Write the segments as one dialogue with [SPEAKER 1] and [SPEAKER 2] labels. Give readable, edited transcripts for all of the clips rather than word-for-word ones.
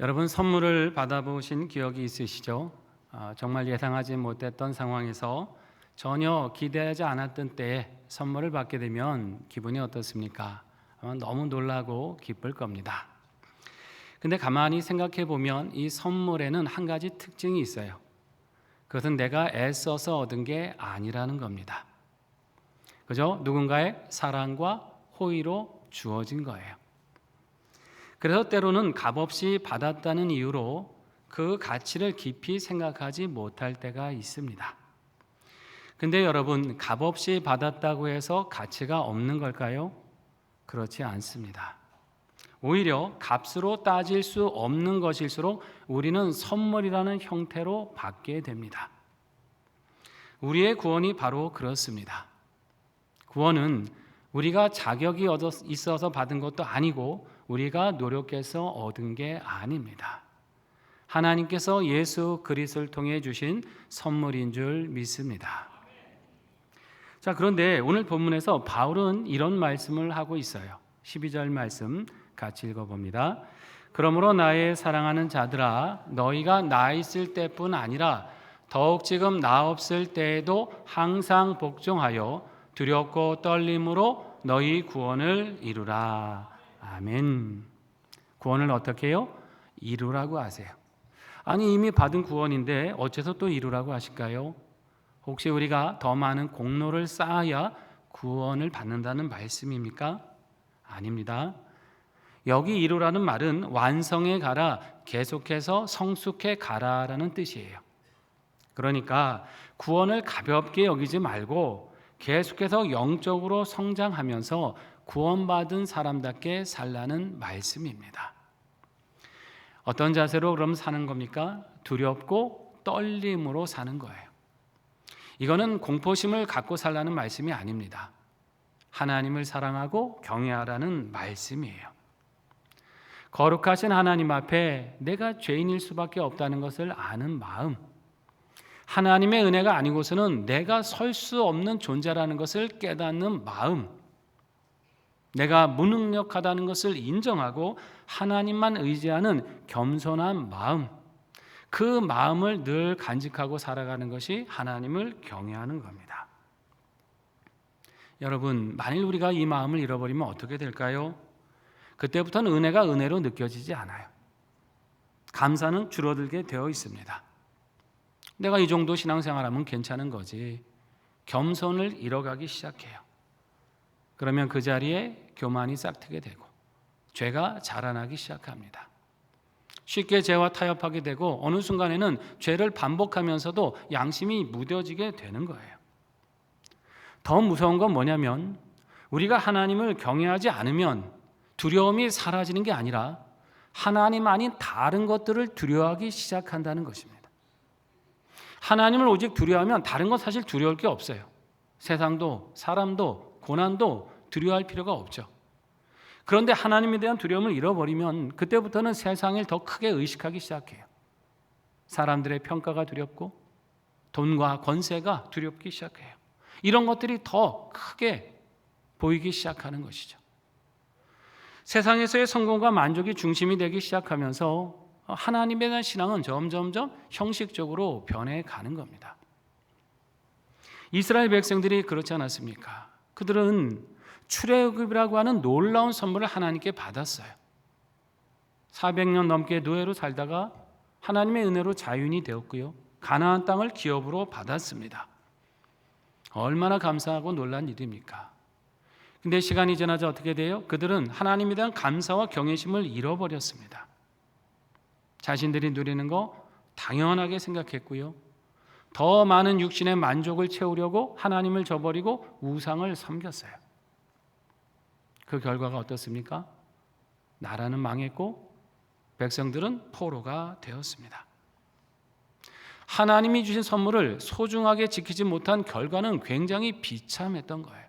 [SPEAKER 1] 여러분 선물을 받아보신 기억이 있으시죠? 정말 예상하지 못했던 상황에서 전혀 기대하지 않았던 때에 선물을 받게 되면 기분이 어떻습니까? 아마 너무 놀라고 기쁠 겁니다. 근데 가만히 생각해 보면 이 선물에는 한 가지 특징이 있어요. 그것은 내가 애써서 얻은 게 아니라는 겁니다. 그죠? 누군가의 사랑과 호의로 주어진 거예요. 그래서 때로는 값없이 받았다는 이유로 그 가치를 깊이 생각하지 못할 때가 있습니다. 근데 여러분, 값없이 받았다고 해서 가치가 없는 걸까요? 그렇지 않습니다. 오히려 값으로 따질 수 없는 것일수록 우리는 선물이라는 형태로 받게 됩니다. 우리의 구원이 바로 그렇습니다. 구원은 우리가 자격이 있어서 받은 것도 아니고 우리가 노력해서 얻은 게 아닙니다. 하나님께서 예수 그리스도를 통해 주신 선물인 줄 믿습니다. 자, 그런데 오늘 본문에서 바울은 이런 말씀을 하고 있어요. 12절 말씀 같이 읽어봅니다. 그러므로 나의 사랑하는 자들아, 너희가 나 있을 때뿐 아니라 더욱 지금 나 없을 때에도 항상 복종하여 두렵고 떨림으로 너희 구원을 이루라. 아멘. 구원을 어떻게 해요? 이루라고 하세요. 아니, 이미 받은 구원인데 어째서 또 이루라고 하실까요? 혹시 우리가 더 많은 공로를 쌓아야 구원을 받는다는 말씀입니까? 아닙니다. 여기 이루라는 말은 완성해 가라, 계속해서 성숙해 가라라는 뜻이에요. 그러니까 구원을 가볍게 여기지 말고 계속해서 영적으로 성장하면서 구원받은 사람답게 살라는 말씀입니다. 어떤 자세로 그럼 사는 겁니까? 두렵고 떨림으로 사는 거예요. 이거는 공포심을 갖고 살라는 말씀이 아닙니다. 하나님을 사랑하고 경외하라는 말씀이에요. 거룩하신 하나님 앞에 내가 죄인일 수밖에 없다는 것을 아는 마음, 하나님의 은혜가 아니고서는 내가 설 수 없는 존재라는 것을 깨닫는 마음, 내가 무능력하다는 것을 인정하고 하나님만 의지하는 겸손한 마음, 그 마음을 늘 간직하고 살아가는 것이 하나님을 경외하는 겁니다. 여러분, 만일 우리가 이 마음을 잃어버리면 어떻게 될까요? 그때부터는 은혜가 은혜로 느껴지지 않아요. 감사는 줄어들게 되어 있습니다. 내가 이 정도 신앙생활하면 괜찮은 거지. 겸손을 잃어가기 시작해요. 그러면 그 자리에 교만이 싹트게 되고 죄가 자라나기 시작합니다. 쉽게 죄와 타협하게 되고 어느 순간에는 죄를 반복하면서도 양심이 무뎌지게 되는 거예요. 더 무서운 건 뭐냐면 우리가 하나님을 경외하지 않으면 두려움이 사라지는 게 아니라 하나님 아닌 다른 것들을 두려워하기 시작한다는 것입니다. 하나님을 오직 두려워하면 다른 건 사실 두려울 게 없어요. 세상도 사람도 고난도 두려워할 필요가 없죠. 그런데 하나님에 대한 두려움을 잃어버리면 그때부터는 세상을 더 크게 의식하기 시작해요. 사람들의 평가가 두렵고 돈과 권세가 두렵기 시작해요. 이런 것들이 더 크게 보이기 시작하는 것이죠. 세상에서의 성공과 만족이 중심이 되기 시작하면서 하나님에 대한 신앙은 점점점 형식적으로 변해가는 겁니다. 이스라엘 백성들이 그렇지 않았습니까? 그들은 출애굽이라고 하는 놀라운 선물을 하나님께 받았어요. 400년 넘게 노예로 살다가 하나님의 은혜로 자유인이 되었고요. 가나안 땅을 기업으로 받았습니다. 얼마나 감사하고 놀란 일입니까? 근데 시간이 지나자 어떻게 돼요? 그들은 하나님에 대한 감사와 경외심을 잃어버렸습니다. 자신들이 누리는 거 당연하게 생각했고요. 더 많은 육신의 만족을 채우려고 하나님을 저버리고 우상을 섬겼어요. 그 결과가 어떻습니까? 나라는 망했고 백성들은 포로가 되었습니다. 하나님이 주신 선물을 소중하게 지키지 못한 결과는 굉장히 비참했던 거예요.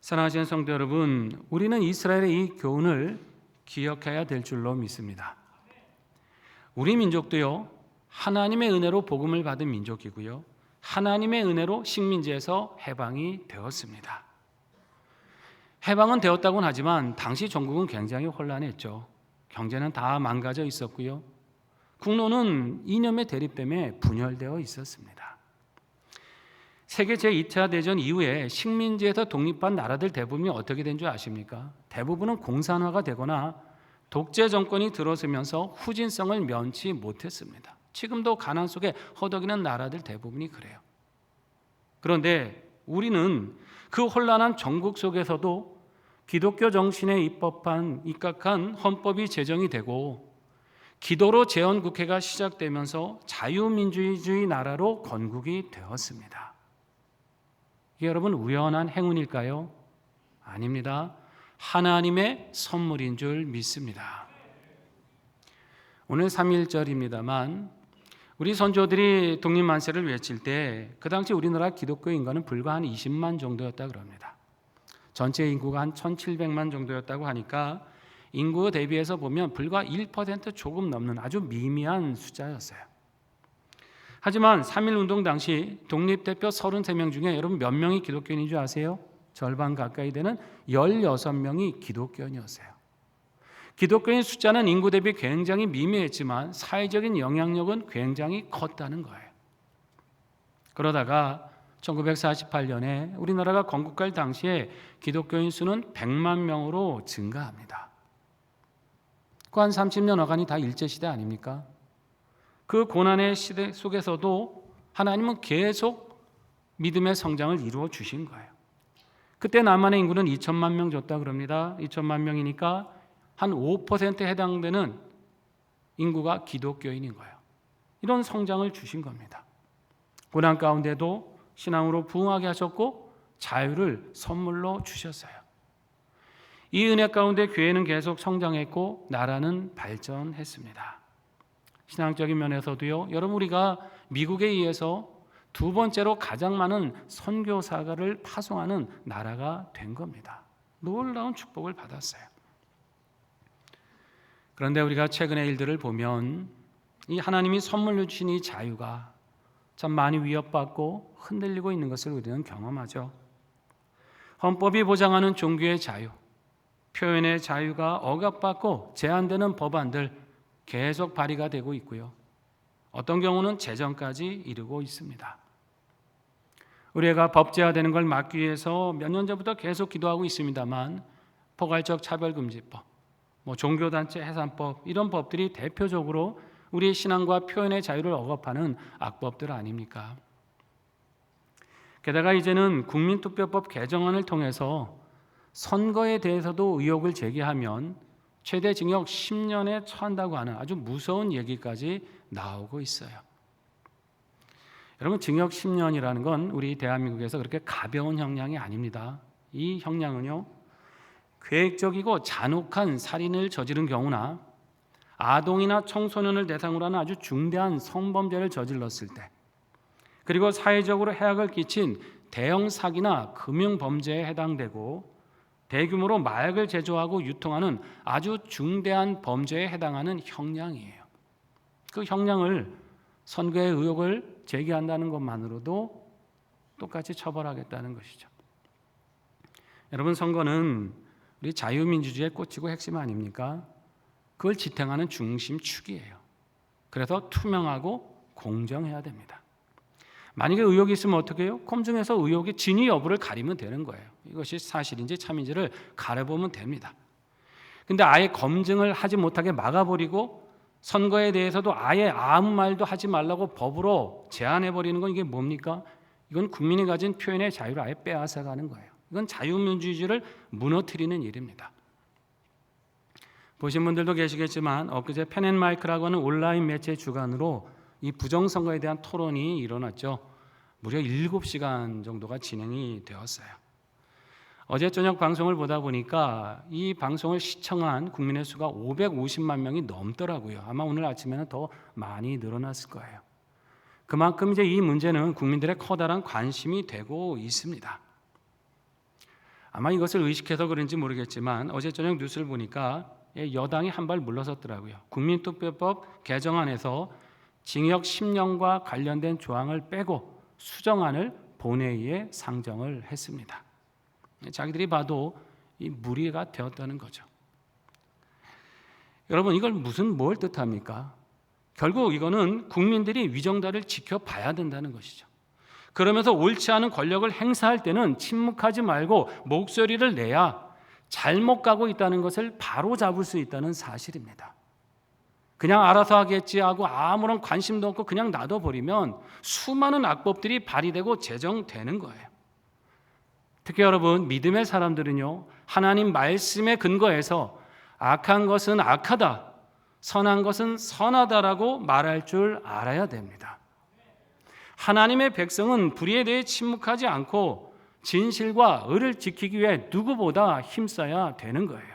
[SPEAKER 1] 사랑하시는 성도 여러분, 우리는 이스라엘의 이 교훈을 기억해야 될 줄로 믿습니다. 우리 민족도요, 하나님의 은혜로 복음을 받은 민족이고요, 하나님의 은혜로 식민지에서 해방이 되었습니다. 해방은 되었다고는 하지만 당시 전국은 굉장히 혼란했죠. 경제는 다 망가져 있었고요. 국론은 이념의 대립 때문에 분열되어 있었습니다. 세계 제2차 대전 이후에 식민지에서 독립한 나라들 대부분이 어떻게 된 줄 아십니까? 대부분은 공산화가 되거나 독재 정권이 들어서면서 후진성을 면치 못했습니다. 지금도 가난 속에 허덕이는 나라들 대부분이 그래요. 그런데 우리는 그 혼란한 전국 속에서도 기독교 정신에 입각한 헌법이 제정이 되고 기도로 재헌국회가 시작되면서 자유민주주의 나라로 건국이 되었습니다. 이게 여러분 우연한 행운일까요? 아닙니다. 하나님의 선물인 줄 믿습니다. 오늘 3.1절입니다만 우리 선조들이 독립만세를 외칠 때 그 당시 우리나라 기독교 인구는 불과 한 20만 정도였다 그럽니다. 전체 인구가 한 1,700만 정도였다고 하니까 인구 대비해서 보면 불과 1% 조금 넘는 아주 미미한 숫자였어요. 하지만 3.1운동 당시 독립대표 33명 중에 여러분 몇 명이 기독교인인 줄 아세요? 절반 가까이 되는 16명이 기독교인이었어요. 기독교인 숫자는 인구 대비 굉장히 미미했지만 사회적인 영향력은 굉장히 컸다는 거예요. 그러다가 1948년에 우리나라가 건국할 당시에 기독교인 수는 100만 명으로 증가합니다. 그 한 30년 어간이 다 일제시대 아닙니까? 그 고난의 시대 속에서도 하나님은 계속 믿음의 성장을 이루어 주신 거예요. 그때 남한의 인구는 2천만 명 줬다 그럽니다. 2천만 명이니까 한 5%에 해당되는 인구가 기독교인인 거예요. 이런 성장을 주신 겁니다. 고난 가운데도 신앙으로 부흥하게 하셨고 자유를 선물로 주셨어요. 이 은혜 가운데 교회는 계속 성장했고 나라는 발전했습니다. 신앙적인 면에서도요. 여러분 우리가 미국에 의해서 두 번째로 가장 많은 선교사를 파송하는 나라가 된 겁니다. 놀라운 축복을 받았어요. 그런데 우리가 최근의 일들을 보면 이 하나님이 선물로 주신 이 자유가 참 많이 위협받고 흔들리고 있는 것을 우리는 경험하죠. 헌법이 보장하는 종교의 자유, 표현의 자유가 억압받고 제한되는 법안들 계속 발의가 되고 있고요. 어떤 경우는 제정까지 이르고 있습니다. 의례가 법제화되는 걸 막기 위해서 몇 년 전부터 계속 기도하고 있습니다만 포괄적 차별금지법, 종교단체 해산법 이런 법들이 대표적으로 우리의 신앙과 표현의 자유를 억압하는 악법들 아닙니까? 게다가 이제는 국민투표법 개정안을 통해서 선거에 대해서도 의혹을 제기하면 최대 징역 10년에 처한다고 하는 아주 무서운 얘기까지 나오고 있어요. 여러분 징역 10년이라는 건 우리 대한민국에서 그렇게 가벼운 형량이 아닙니다. 이 형량은요. 계획적이고 잔혹한 살인을 저지른 경우나 아동이나 청소년을 대상으로 하는 아주 중대한 성범죄를 저질렀을 때 그리고 사회적으로 해악을 끼친 대형 사기나 금융범죄에 해당되고 대규모로 마약을 제조하고 유통하는 아주 중대한 범죄에 해당하는 형량이에요. 그 형량을 선거의 의혹을 제기한다는 것만으로도 똑같이 처벌하겠다는 것이죠. 여러분 선거는 우리 자유민주주의의 꽃이고 핵심 아닙니까? 그걸 지탱하는 중심축이에요. 그래서 투명하고 공정해야 됩니다. 만약에 의혹이 있으면 어떻게 해요? 검증해서 의혹의 진위 여부를 가리면 되는 거예요. 이것이 사실인지 참인지를 가려보면 됩니다. 근데 아예 검증을 하지 못하게 막아버리고 선거에 대해서도 아예 아무 말도 하지 말라고 법으로 제한해버리는 건 이게 뭡니까? 이건 국민이 가진 표현의 자유를 아예 빼앗아가는 거예요. 이건 자유민주주의를 무너뜨리는 일입니다. 보신 분들도 계시겠지만 엊그제 펜앤마이크라고 하는 온라인 매체 주관으로 이 부정선거에 대한 토론이 일어났죠. 무려 7시간 정도가 진행이 되었어요. 어제 저녁 방송을 보다 보니까 이 방송을 시청한 국민의 수가 550만 명이 넘더라고요. 아마 오늘 아침에는 더 많이 늘어났을 거예요. 그만큼 이제 이 문제는 국민들의 커다란 관심이 되고 있습니다. 아마 이것을 의식해서 그런지 모르겠지만 어제 저녁 뉴스를 보니까 여당이 한 발 물러섰더라고요. 국민투표법 개정안에서 징역 10년과 관련된 조항을 빼고 수정안을 본회의에 상정을 했습니다. 자기들이 봐도 이 무리가 되었다는 거죠. 여러분, 이걸 뭘 뜻합니까? 결국 이거는 국민들이 위정자를 지켜봐야 된다는 것이죠. 그러면서 옳지 않은 권력을 행사할 때는 침묵하지 말고 목소리를 내야 잘못 가고 있다는 것을 바로 잡을 수 있다는 사실입니다. 그냥 알아서 하겠지 하고 아무런 관심도 없고 그냥 놔둬버리면 수많은 악법들이 발휘되고 제정되는 거예요. 특히 여러분, 믿음의 사람들은요, 하나님 말씀에 근거해서 악한 것은 악하다, 선한 것은 선하다라고 말할 줄 알아야 됩니다. 하나님의 백성은 불의에 대해 침묵하지 않고 진실과 의를 지키기 위해 누구보다 힘써야 되는 거예요.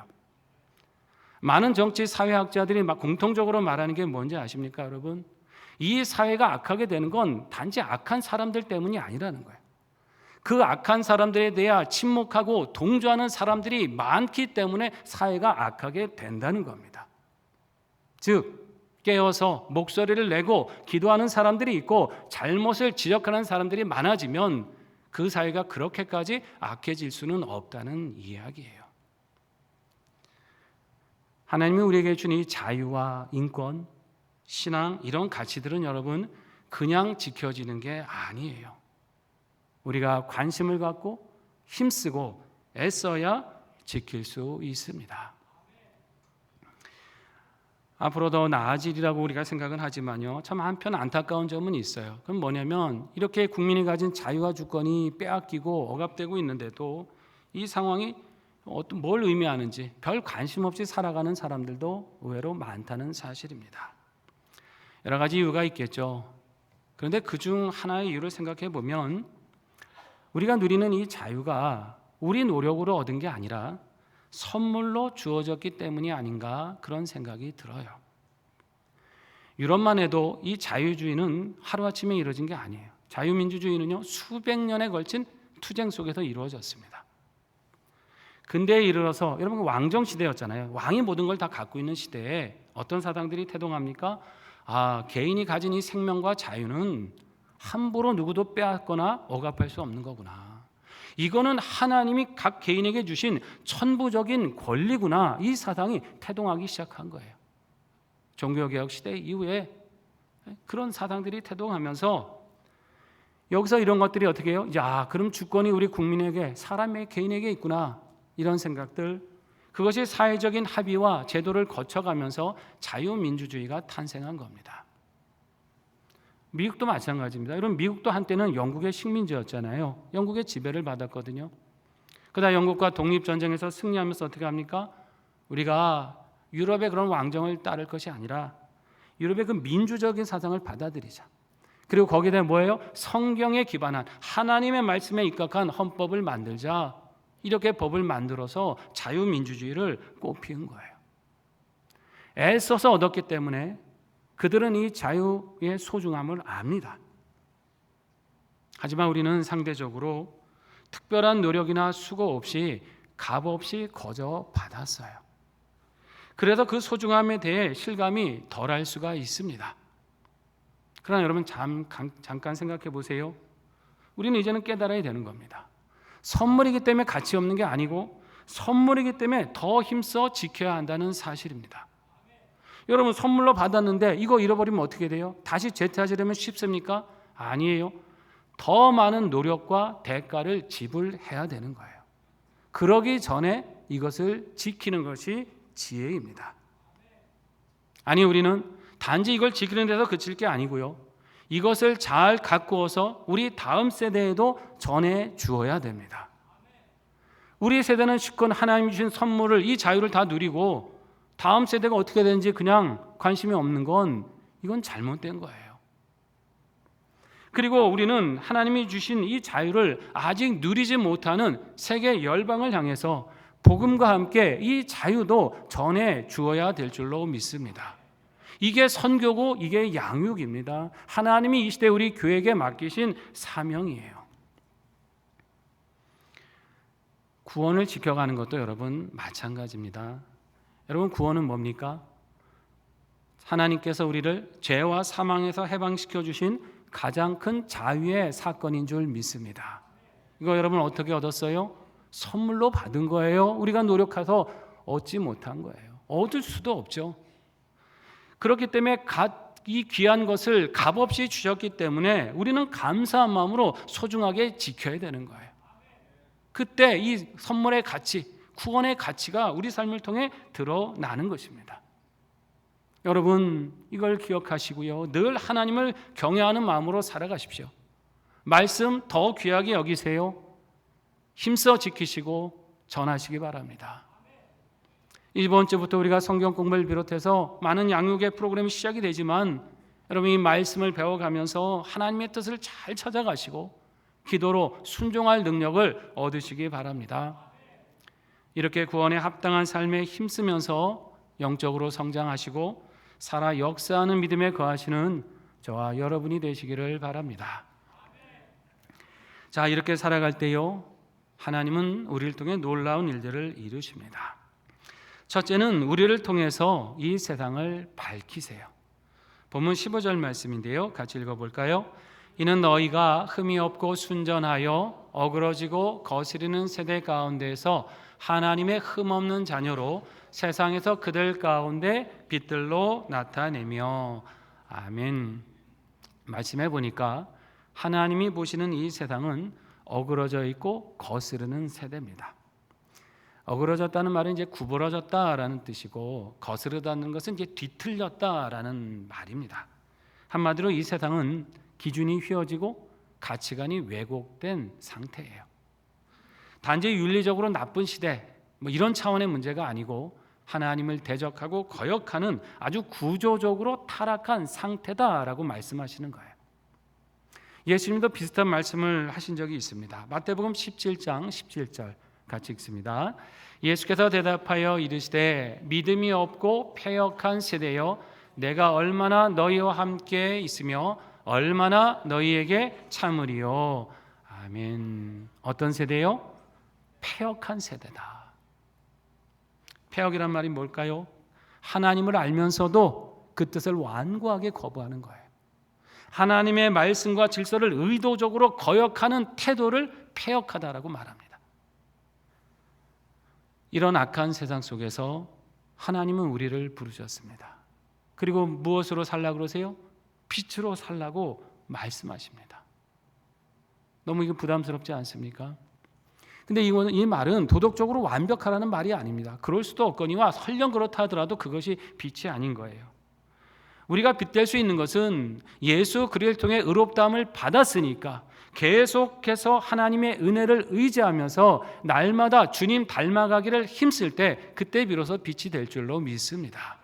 [SPEAKER 1] 많은 정치 사회학자들이 공통적으로 말하는 게 뭔지 아십니까, 여러분? 이 사회가 악하게 되는 건 단지 악한 사람들 때문이 아니라는 거예요. 그 악한 사람들에 대해 침묵하고 동조하는 사람들이 많기 때문에 사회가 악하게 된다는 겁니다. 즉, 깨어서 목소리를 내고 기도하는 사람들이 있고 잘못을 지적하는 사람들이 많아지면 그 사회가 그렇게까지 악해질 수는 없다는 이야기예요. 하나님이 우리에게 준 이 자유와 인권, 신앙, 이런 가치들은 여러분 그냥 지켜지는 게 아니에요. 우리가 관심을 갖고 힘쓰고 애써야 지킬 수 있습니다. 앞으로 더 나아지리라고 우리가 생각은 하지만요, 참 한편 안타까운 점은 있어요. 그럼 뭐냐면 이렇게 국민이 가진 자유와 주권이 빼앗기고 억압되고 있는데도 이 상황이 뭘 의미하는지 별 관심 없이 살아가는 사람들도 의외로 많다는 사실입니다. 여러 가지 이유가 있겠죠. 그런데 그중 하나의 이유를 생각해 보면 우리가 누리는 이 자유가 우리 노력으로 얻은 게 아니라 선물로 주어졌기 때문이 아닌가 그런 생각이 들어요. 유럽만 해도 이 자유주의는 하루아침에 이루어진 게 아니에요. 자유민주주의는요, 수백 년에 걸친 투쟁 속에서 이루어졌습니다. 근대에 이르러서 여러분 왕정 시대였잖아요. 왕이 모든 걸 다 갖고 있는 시대에 어떤 사상들이 태동합니까? 개인이 가진 이 생명과 자유는 함부로 누구도 빼앗거나 억압할 수 없는 거구나. 이거는 하나님이 각 개인에게 주신 천부적인 권리구나. 이 사상이 태동하기 시작한 거예요. 종교개혁 시대 이후에 그런 사상들이 태동하면서 여기서 이런 것들이 어떻게 해요? 그럼 주권이 우리 국민에게, 사람의 개인에게 있구나. 이런 생각들, 그것이 사회적인 합의와 제도를 거쳐가면서 자유민주주의가 탄생한 겁니다. 미국도 마찬가지입니다. 여러분, 미국도 한때는 영국의 식민지였잖아요. 영국의 지배를 받았거든요. 그러다 영국과 독립전쟁에서 승리하면서 어떻게 합니까? 우리가 유럽의 그런 왕정을 따를 것이 아니라 유럽의 그 민주적인 사상을 받아들이자. 그리고 거기에 뭐예요? 성경에 기반한 하나님의 말씀에 입각한 헌법을 만들자. 이렇게 법을 만들어서 자유민주주의를 꽃피운 거예요. 애써서 얻었기 때문에 그들은 이 자유의 소중함을 압니다. 하지만 우리는 상대적으로 특별한 노력이나 수고 없이 값없이 거저 받았어요. 그래서 그 소중함에 대해 실감이 덜할 수가 있습니다. 그러나 여러분 잠깐 생각해 보세요. 우리는 이제는 깨달아야 되는 겁니다. 선물이기 때문에 가치 없는 게 아니고 선물이기 때문에 더 힘써 지켜야 한다는 사실입니다. 여러분, 선물로 받았는데 이거 잃어버리면 어떻게 돼요? 다시 재타지려면 쉽습니까? 아니에요. 더 많은 노력과 대가를 지불해야 되는 거예요. 그러기 전에 이것을 지키는 것이 지혜입니다. 아니, 우리는 단지 이걸 지키는 데서 그칠 게 아니고요, 이것을 잘 가꾸어서 우리 다음 세대에도 전해 주어야 됩니다. 우리 세대는 실컷 하나님이 주신 선물을, 이 자유를 다 누리고 다음 세대가 어떻게 되는지 그냥 관심이 없는 건 이건 잘못된 거예요. 그리고 우리는 하나님이 주신 이 자유를 아직 누리지 못하는 세계 열방을 향해서 복음과 함께 이 자유도 전해 주어야 될 줄로 믿습니다. 이게 선교고 이게 양육입니다. 하나님이 이 시대 우리 교회에게 맡기신 사명이에요. 구원을 지켜가는 것도 여러분 마찬가지입니다. 여러분, 구원은 뭡니까? 하나님께서 우리를 죄와 사망에서 해방시켜 주신 가장 큰 자유의 사건인 줄 믿습니다. 이거 여러분 어떻게 얻었어요? 선물로 받은 거예요. 우리가 노력해서 얻지 못한 거예요. 얻을 수도 없죠. 그렇기 때문에 이 귀한 것을 값없이 주셨기 때문에 우리는 감사한 마음으로 소중하게 지켜야 되는 거예요. 그때 이 선물의 가치, 구원의 가치가 우리 삶을 통해 드러나는 것입니다. 여러분, 이걸 기억하시고요, 늘 하나님을 경외하는 마음으로 살아가십시오. 말씀 더 귀하게 여기세요. 힘써 지키시고 전하시기 바랍니다. 이번 주부터 우리가 성경 공부를 비롯해서 많은 양육의 프로그램이 시작이 되지만 여러분, 이 말씀을 배워가면서 하나님의 뜻을 잘 찾아가시고 기도로 순종할 능력을 얻으시기 바랍니다. 이렇게 구원에 합당한 삶에 힘쓰면서 영적으로 성장하시고 살아 역사하는 믿음에 거하시는 저와 여러분이 되시기를 바랍니다. 자, 이렇게 살아갈 때요, 하나님은 우리를 통해 놀라운 일들을 이루십니다. 첫째는 우리를 통해서 이 세상을 밝히세요. 본문 15절 말씀인데요, 같이 읽어볼까요? 이는 너희가 흠이 없고 순전하여 어그러지고 거스리는 세대 가운데에서 하나님의 흠없는 자녀로 세상에서 그들 가운데 빛들로 나타내며. 아멘. 말씀해 보니까 하나님이 보시는 이 세상은 어그러져 있고 거스르는 세대입니다. 어그러졌다는 말은 이제 구부러졌다라는 뜻이고, 거스르다는 것은 이제 뒤틀렸다라는 말입니다. 한마디로 이 세상은 기준이 휘어지고 가치관이 왜곡된 상태예요. 단지 윤리적으로 나쁜 시대, 이런 차원의 문제가 아니고 하나님을 대적하고 거역하는 아주 구조적으로 타락한 상태다라고 말씀하시는 거예요. 예수님도 비슷한 말씀을 하신 적이 있습니다. 마태복음 17장 17절 같이 읽습니다. 예수께서 대답하여 이르시되 믿음이 없고 패역한 세대여, 내가 얼마나 너희와 함께 있으며 얼마나 너희에게 참으리요. 아멘. 어떤 세대요? 패역한 세대다. 패역이란 말이 뭘까요? 하나님을 알면서도 그 뜻을 완고하게 거부하는 거예요. 하나님의 말씀과 질서를 의도적으로 거역하는 태도를 패역하다라고 말합니다. 이런 악한 세상 속에서 하나님은 우리를 부르셨습니다. 그리고 무엇으로 살라고 그러세요? 빛으로 살라고 말씀하십니다. 너무 이거 부담스럽지 않습니까? 근데 이 말은 도덕적으로 완벽하라는 말이 아닙니다. 그럴 수도 없거니와 설령 그렇다 하더라도 그것이 빛이 아닌 거예요. 우리가 빛될 수 있는 것은 예수 그리스도를 통해 의롭다함을 받았으니까 계속해서 하나님의 은혜를 의지하면서 날마다 주님 닮아가기를 힘쓸 때, 그때 비로소 빛이 될 줄로 믿습니다.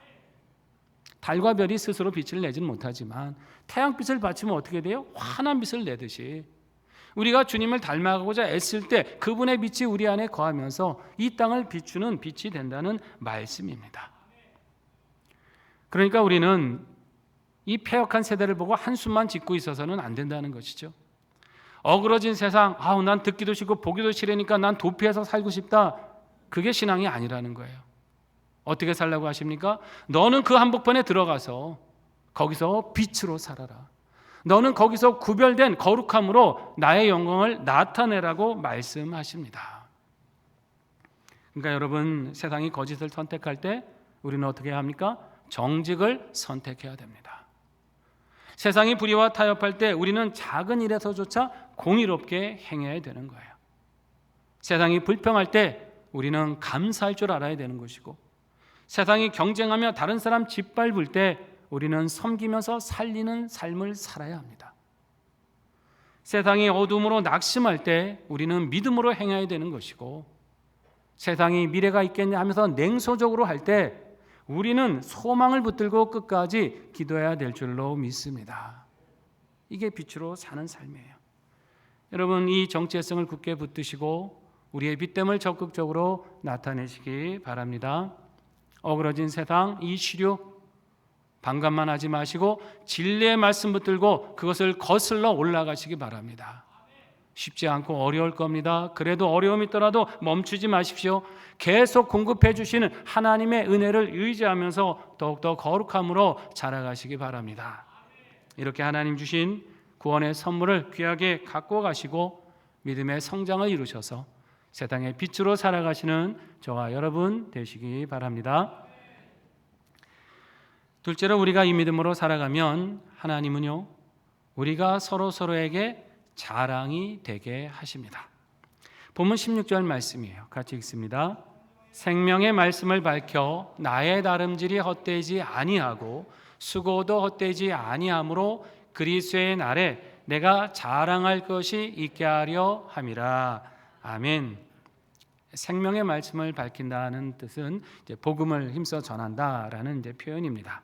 [SPEAKER 1] 달과 별이 스스로 빛을 내지는 못하지만 태양빛을 받치면 어떻게 돼요? 환한 빛을 내듯이 우리가 주님을 닮아가고자 애쓸 때 그분의 빛이 우리 안에 거하면서 이 땅을 비추는 빛이 된다는 말씀입니다. 그러니까 우리는 이 패역한 세대를 보고 한숨만 짓고 있어서는 안 된다는 것이죠. 어그러진 세상, 난 듣기도 싫고 보기도 싫으니까 난 도피해서 살고 싶다. 그게 신앙이 아니라는 거예요. 어떻게 살라고 하십니까? 너는 그 한복판에 들어가서 거기서 빛으로 살아라. 너는 거기서 구별된 거룩함으로 나의 영광을 나타내라고 말씀하십니다. 그러니까 여러분, 세상이 거짓을 선택할 때 우리는 어떻게 해야 합니까? 정직을 선택해야 됩니다. 세상이 불의와 타협할 때 우리는 작은 일에서조차 공의롭게 행해야 되는 거예요. 세상이 불평할 때 우리는 감사할 줄 알아야 되는 것이고, 세상이 경쟁하며 다른 사람 짓밟을 때 우리는 섬기면서 살리는 삶을 살아야 합니다. 세상이 어둠으로 낙심할 때 우리는 믿음으로 행해야 되는 것이고, 세상이 미래가 있겠냐 하면서 냉소적으로 할 때 우리는 소망을 붙들고 끝까지 기도해야 될 줄로 믿습니다. 이게 빛으로 사는 삶이에요. 여러분, 이 정체성을 굳게 붙드시고 우리의 빛됨을 적극적으로 나타내시기 바랍니다. 어그러진 세상, 이 시류 반감만 하지 마시고 진리의 말씀 붙들고 그것을 거슬러 올라가시기 바랍니다. 쉽지 않고 어려울 겁니다. 그래도 어려움이 있더라도 멈추지 마십시오. 계속 공급해 주시는 하나님의 은혜를 의지하면서 더욱더 거룩함으로 자라가시기 바랍니다. 이렇게 하나님 주신 구원의 선물을 귀하게 갖고 가시고 믿음의 성장을 이루셔서 세상의 빛으로 살아가시는 저와 여러분 되시기 바랍니다. 둘째로 우리가 이 믿음으로 살아가면 하나님은요, 우리가 서로에게 자랑이 되게 하십니다. 본문 16절 말씀이에요. 같이 읽습니다. 생명의 말씀을 밝혀 나의 다름질이 헛되지 아니하고 수고도 헛되지 아니하므로 그리스도의 날에 내가 자랑할 것이 있게 하려 함이라. 아멘. 생명의 말씀을 밝힌다는 뜻은 이제 복음을 힘써 전한다라는 이제 표현입니다.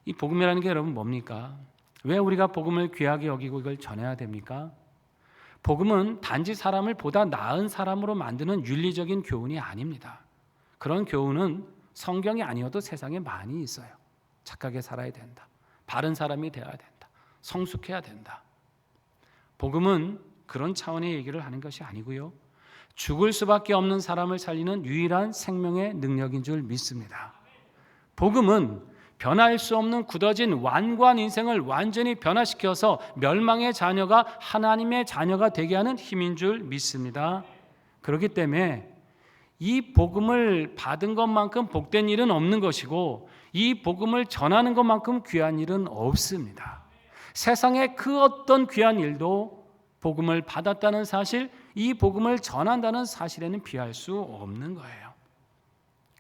[SPEAKER 1] 이 복음이라는 게 여러분 뭡니까? 왜 우리가 복음을 귀하게 여기고 이걸 전해야 됩니까? 복음은 단지 사람을 보다 나은 사람으로 만드는 윤리적인 교훈이 아닙니다. 그런 교훈은 성경이 아니어도 세상에 많이 있어요. 착하게 살아야 된다. 바른 사람이 되어야 된다. 성숙해야 된다. 복음은 그런 차원의 얘기를 하는 것이 아니고요. 죽을 수밖에 없는 사람을 살리는 유일한 생명의 능력인 줄 믿습니다. 복음은 변할 수 없는 굳어진 완고한 인생을 완전히 변화시켜서 멸망의 자녀가 하나님의 자녀가 되게 하는 힘인 줄 믿습니다. 그렇기 때문에 이 복음을 받은 것만큼 복된 일은 없는 것이고 이 복음을 전하는 것만큼 귀한 일은 없습니다. 세상에 그 어떤 귀한 일도 복음을 받았다는 사실, 이 복음을 전한다는 사실에는 비할 수 없는 거예요.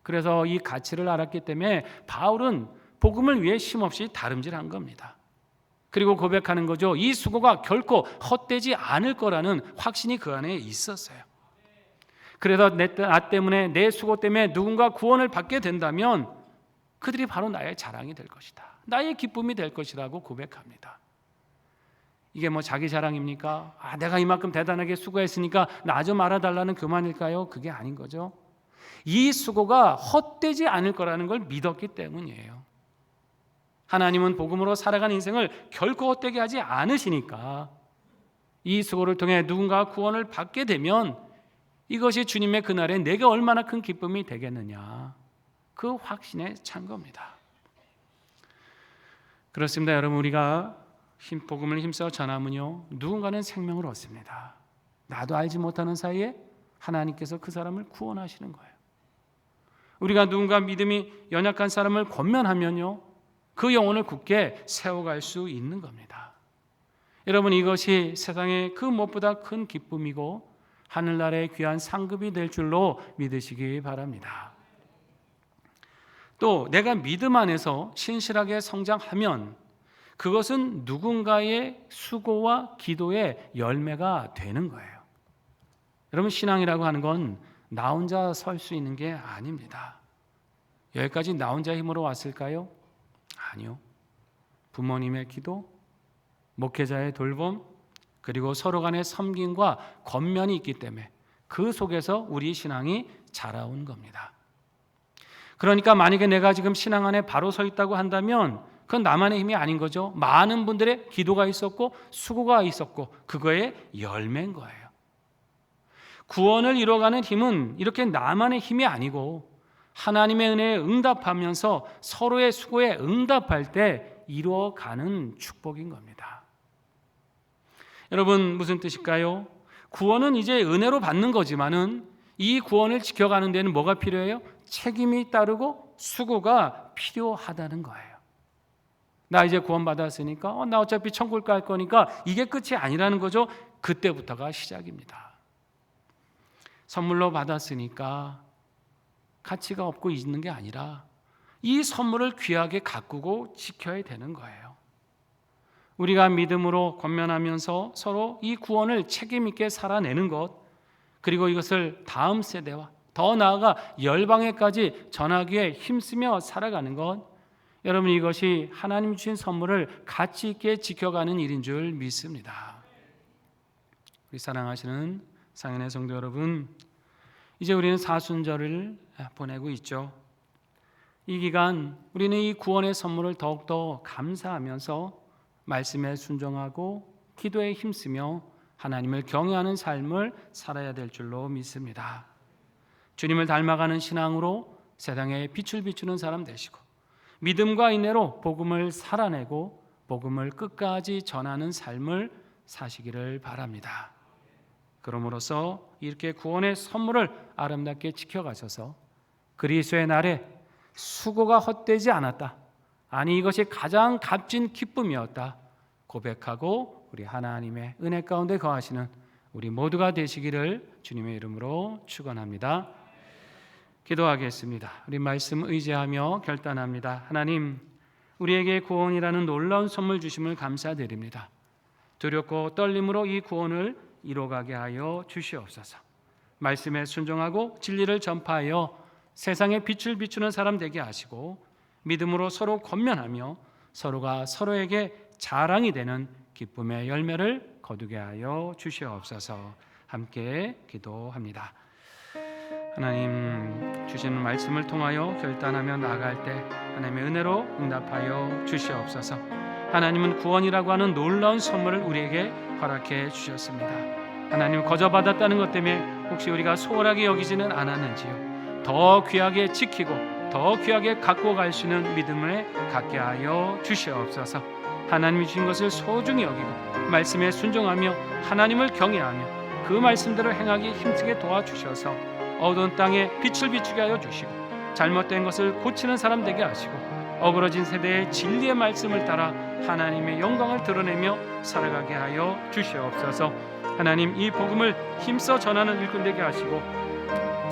[SPEAKER 1] 그래서 이 가치를 알았기 때문에 바울은 복음을 위해 쉼없이 다름질한 겁니다. 그리고 고백하는 거죠. 이 수고가 결코 헛되지 않을 거라는 확신이 그 안에 있었어요. 그래서 나 때문에, 내 수고 때문에 누군가 구원을 받게 된다면 그들이 바로 나의 자랑이 될 것이다. 나의 기쁨이 될 것이라고 고백합니다. 이게 뭐 자기 자랑입니까? 내가 이만큼 대단하게 수고했으니까 나 좀 알아달라는 그 말일까요? 그게 아닌 거죠. 이 수고가 헛되지 않을 거라는 걸 믿었기 때문이에요. 하나님은 복음으로 살아가는 인생을 결코 헛되게 하지 않으시니까 이 수고를 통해 누군가 구원을 받게 되면 이것이 주님의 그날에 내가 얼마나 큰 기쁨이 되겠느냐, 그 확신에 찬 겁니다. 그렇습니다. 여러분, 우리가 복음을 힘써 전하면요, 누군가는 생명을 얻습니다. 나도 알지 못하는 사이에 하나님께서 그 사람을 구원하시는 거예요. 우리가 누군가 믿음이 연약한 사람을 권면하면요, 그 영혼을 굳게 세워갈 수 있는 겁니다. 여러분, 이것이 세상의 그 무엇보다 큰 기쁨이고 하늘나라의 귀한 상급이 될 줄로 믿으시기 바랍니다. 또 내가 믿음 안에서 신실하게 성장하면 그것은 누군가의 수고와 기도의 열매가 되는 거예요. 여러분, 신앙이라고 하는 건 나 혼자 설 수 있는 게 아닙니다. 여기까지 나 혼자 힘으로 왔을까요? 아니요. 부모님의 기도, 목회자의 돌봄, 그리고 서로 간의 섬김과 권면이 있기 때문에 그 속에서 우리 신앙이 자라온 겁니다. 그러니까 만약에 내가 지금 신앙 안에 바로 서 있다고 한다면 그건 나만의 힘이 아닌 거죠. 많은 분들의 기도가 있었고 수고가 있었고 그거의 열매인 거예요. 구원을 이뤄가는 힘은 이렇게 나만의 힘이 아니고 하나님의 은혜에 응답하면서 서로의 수고에 응답할 때 이루어가는 축복인 겁니다. 여러분, 무슨 뜻일까요? 구원은 이제 은혜로 받는 거지만은 이 구원을 지켜가는 데는 뭐가 필요해요? 책임이 따르고 수고가 필요하다는 거예요. 나 이제 구원 받았으니까 나 어차피 천국 갈 거니까 이게 끝이 아니라는 거죠. 그때부터가 시작입니다. 선물로 받았으니까 가치가 없고 있는 게 아니라 이 선물을 귀하게 가꾸고 지켜야 되는 거예요. 우리가 믿음으로 권면하면서 서로 이 구원을 책임 있게 살아내는 것, 그리고 이것을 다음 세대와 더 나아가 열방에까지 전하기 위해 힘쓰며 살아가는 것, 여러분, 이것이 하나님 주신 선물을 가치 있게 지켜가는 일인 줄 믿습니다. 우리 사랑하시는 상현의 성도 여러분, 이제 우리는 사순절을 보내고 있죠. 이 기간 우리는 이 구원의 선물을 더욱더 감사하면서 말씀에 순종하고 기도에 힘쓰며 하나님을 경외하는 삶을 살아야 될 줄로 믿습니다. 주님을 닮아가는 신앙으로 세상에 빛을 비추는 사람 되시고 믿음과 인내로 복음을 살아내고 복음을 끝까지 전하는 삶을 사시기를 바랍니다. 그럼으로써 이렇게 구원의 선물을 아름답게 지켜가셔서 그리스도의 날에 수고가 헛되지 않았다, 아니 이것이 가장 값진 기쁨이었다 고백하고 우리 하나님의 은혜 가운데 거하시는 우리 모두가 되시기를 주님의 이름으로 축원합니다. 기도하겠습니다. 우리 말씀 의지하며 결단합니다. 하나님, 우리에게 구원이라는 놀라운 선물 주심을 감사드립니다. 두렵고 떨림으로 이 구원을 이뤄가게 하여 주시옵소서. 말씀에 순종하고 진리를 전파하여 세상에 빛을 비추는 사람 되게 하시고 믿음으로 서로 권면하며 서로가 서로에게 자랑이 되는 기쁨의 열매를 거두게 하여 주시옵소서. 함께 기도합니다. 하나님, 주시는 말씀을 통하여 결단하며 나아갈 때 하나님의 은혜로 응답하여 주시옵소서. 하나님은 구원이라고 하는 놀라운 선물을 우리에게 허락해 주셨습니다. 하나님, 거저받았다는 것 때문에 혹시 우리가 소홀하게 여기지는 않았는지요? 더 귀하게 지키고 더 귀하게 갖고 갈 수 있는 믿음을 갖게 하여 주시옵소서. 하나님이 주신 것을 소중히 여기고 말씀에 순종하며 하나님을 경외하며 그 말씀대로 행하기 힘쓰게 도와주셔서 어두운 땅에 빛을 비추게 하여 주시고 잘못된 것을 고치는 사람 되게 하시고 어그러진 세대의 진리의 말씀을 따라 하나님의 영광을 드러내며 살아가게 하여 주시옵소서. 하나님, 이 복음을 힘써 전하는 일꾼 되게 하시고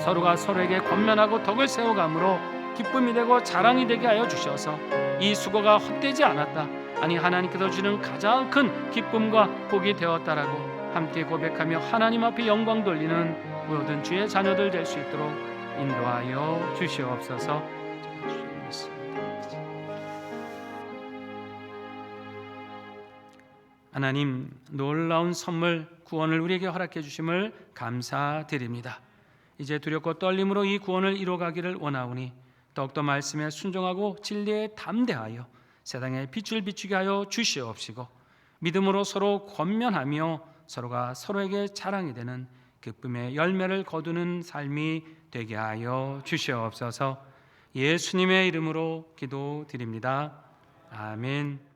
[SPEAKER 1] 서로가 서로에게 권면하고 덕을 세워감으로 기쁨이 되고 자랑이 되게 하여 주셔서 이 수고가 헛되지 않았다, 아니 하나님께서 주시는 가장 큰 기쁨과 복이 되었다라고 함께 고백하며 하나님 앞에 영광 돌리는 모든 주의 자녀들 될 수 있도록 인도하여 주시옵소서. 하나님, 놀라운 선물 구원을 우리에게 허락해 주심을 감사드립니다. 이제 두렵고 떨림으로 이 구원을 이루어가기를 원하오니 더욱더 말씀에 순종하고 진리에 담대하여 세상에 빛을 비추게 하여 주시옵시고 믿음으로 서로 권면하며 서로가 서로에게 자랑이 되는 기쁨의 열매를 거두는 삶이 되게 하여 주시옵소서. 예수님의 이름으로 기도드립니다. 아멘.